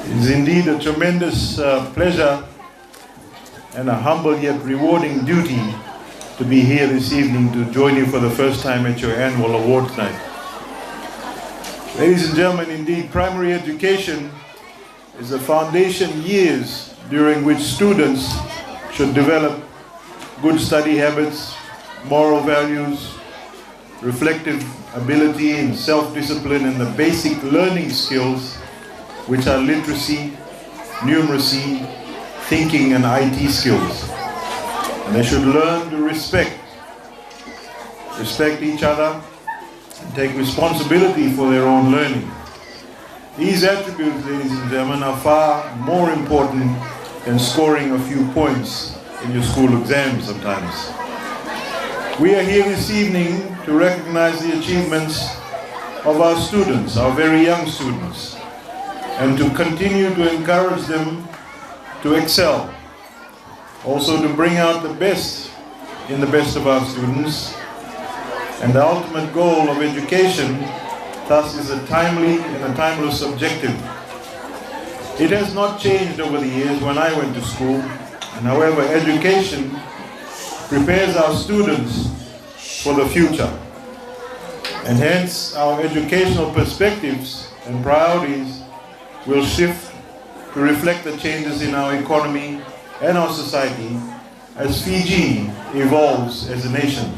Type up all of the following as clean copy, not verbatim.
It is indeed a tremendous pleasure and a humble yet rewarding duty to be here this evening to join you for the first time at your annual awards night. Ladies and gentlemen, indeed, primary education is the foundation years during which students should develop good study habits, moral values, reflective ability and self-discipline, and the basic learning skills which are literacy, numeracy, thinking and IT skills. And they should learn to respect each other, and take responsibility for their own learning. These attributes, ladies and gentlemen, are far more important than scoring a few points in your school exams sometimes. We are here this evening to recognize the achievements of our students, our very young students, and to continue to encourage them to excel. Also to bring out the best in the best of our students. And the ultimate goal of education, thus, is a timely and a timeless objective. It has not changed over the years when I went to school. And however, education prepares our students for the future. And hence, our educational perspectives and priorities will shift to reflect the changes in our economy and our society as Fiji evolves as a nation.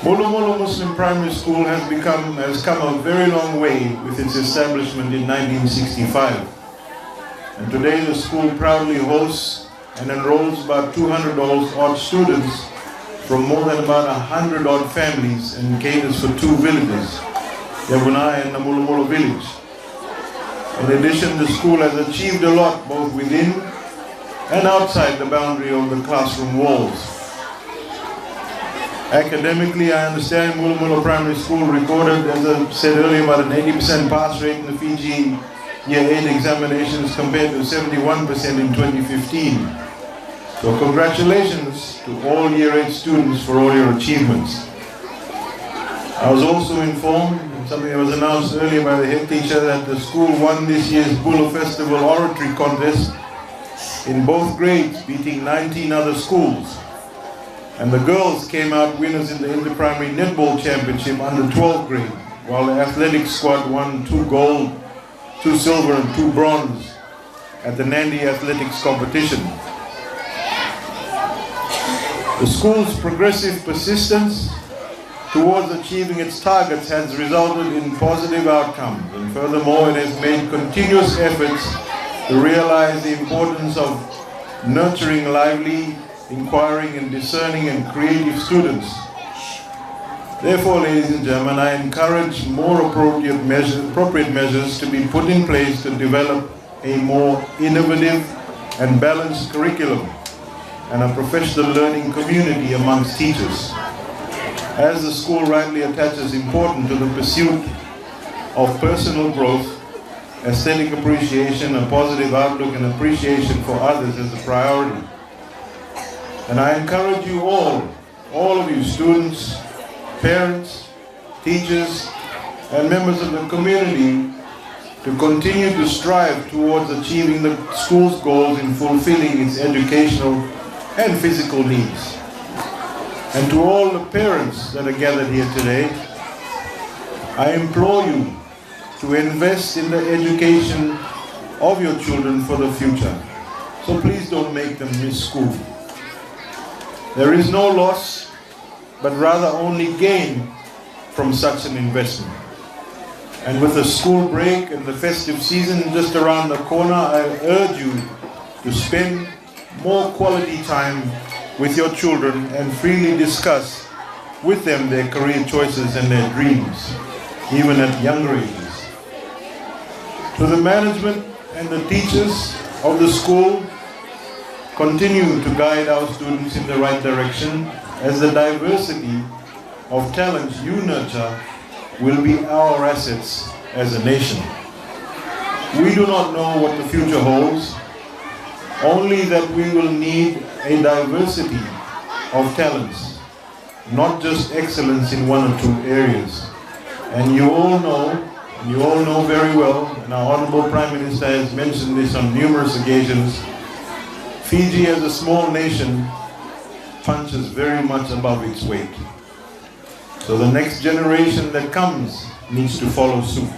Molo Molo Muslim Primary School has come a very long way with its establishment in 1965. And today the school proudly hosts and enrolls about 200 odd students from more than about 100 odd families and caters for two villages, Yabunai and Namulu Molo village. In addition, the school has achieved a lot both within and outside the boundary of the classroom walls. Academically, I understand Molo Molo Primary School recorded, as I said earlier, about an 80% pass rate in the Fiji Year 8 examinations compared to 71% in 2015. So congratulations to all Year 8 students for all your achievements. I was also informed, something that was announced earlier by the head teacher, that the school won this year's Bula Festival Oratory Contest in both grades, beating 19 other schools. And the girls came out winners in the Inter-Primary Netball Championship under 12th grade, while the athletics squad won 2 gold, 2 silver and 2 bronze at the Nandi Athletics competition. The school's progressive persistence towards achieving its targets has resulted in positive outcomes, and furthermore it has made continuous efforts to realize the importance of nurturing lively, inquiring and discerning and creative students. Therefore, ladies and gentlemen, I encourage more appropriate measures to be put in place to develop a more innovative and balanced curriculum and a professional learning community amongst teachers. As the school rightly attaches importance to the pursuit of personal growth, aesthetic appreciation, a positive outlook and appreciation for others as a priority. And I encourage you all of you students, parents, teachers, and members of the community to continue to strive towards achieving the school's goals in fulfilling its educational and physical needs. And to all the parents that are gathered here today, I implore you to invest in the education of your children for the future. So please don't make them miss school. There is no loss, but rather only gain from such an investment. And with the school break and the festive season just around the corner, I urge you to spend more quality time with your children and freely discuss with them their career choices and their dreams, even at younger ages. To the management and the teachers of the school, continue to guide our students in the right direction, as the diversity of talents you nurture will be our assets as a nation. We do not know what the future holds, only that we will need a diversity of talents, not just excellence in one or two areas. And you all know And you all know very well, and our Honorable Prime Minister has mentioned this on numerous occasions, Fiji as a small nation punches very much above its weight. So the next generation that comes needs to follow suit.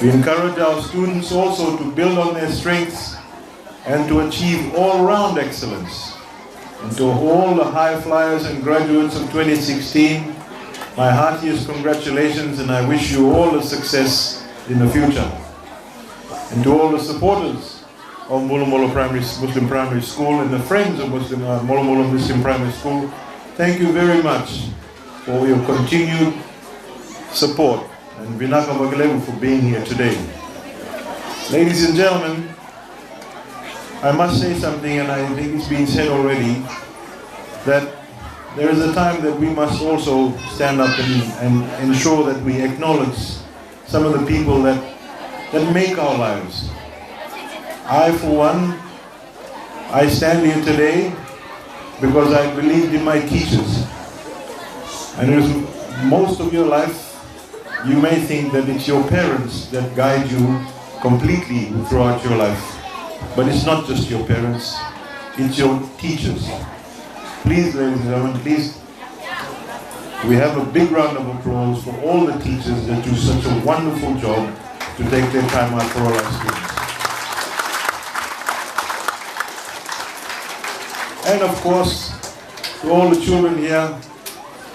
We encourage our students also to build on their strengths and to achieve all-round excellence. And to all the high flyers and graduates of 2016, my heartiest congratulations, and I wish you all the success in the future. And to all the supporters of Molo Molo Muslim Primary School and the friends of Molo Molo Muslim Primary School, thank you very much for your continued support, and Vinaka Bagalevu for being here today. Ladies and gentlemen, I must say something, and I think it's been said already, that there is a time that we must also stand up and ensure that we acknowledge some of the people that make our lives. I, for one, I stand here today because I believed in my teachers. And it was most of your life, you may think that it's your parents that guide you completely throughout your life. But it's not just your parents, it's your teachers. Please, ladies and gentlemen, please, we have a big round of applause for all the teachers that do such a wonderful job to take their time out for all our students. And of course, to all the children here,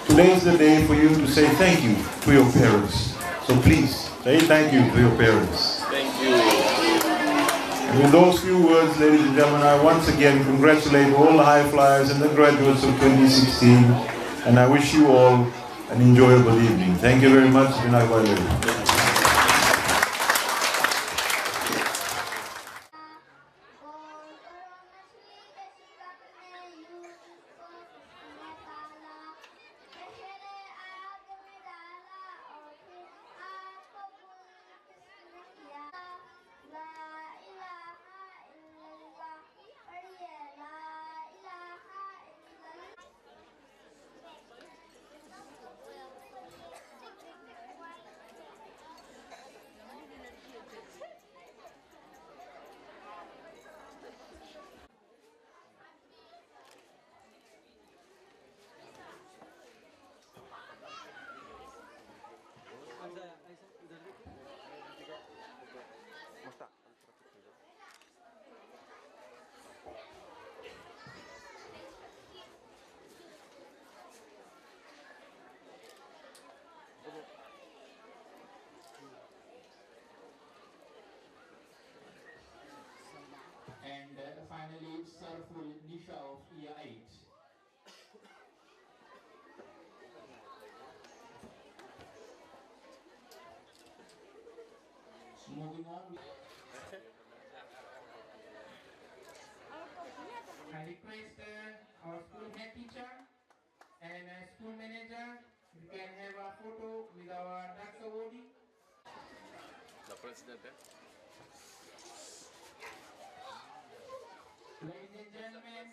today is the day for you to say thank you to your parents. So please, say thank you to your parents. Thank you. And with those few words, ladies and gentlemen, I once again congratulate all the high flyers and the graduates of 2016, and I wish you all an enjoyable evening. Thank you very much. And finally, Sarful Nisha of Year 8. Moving on, I request our school head teacher and school manager, we can have a photo with our tax awardee. The president, Ladies and gentlemen,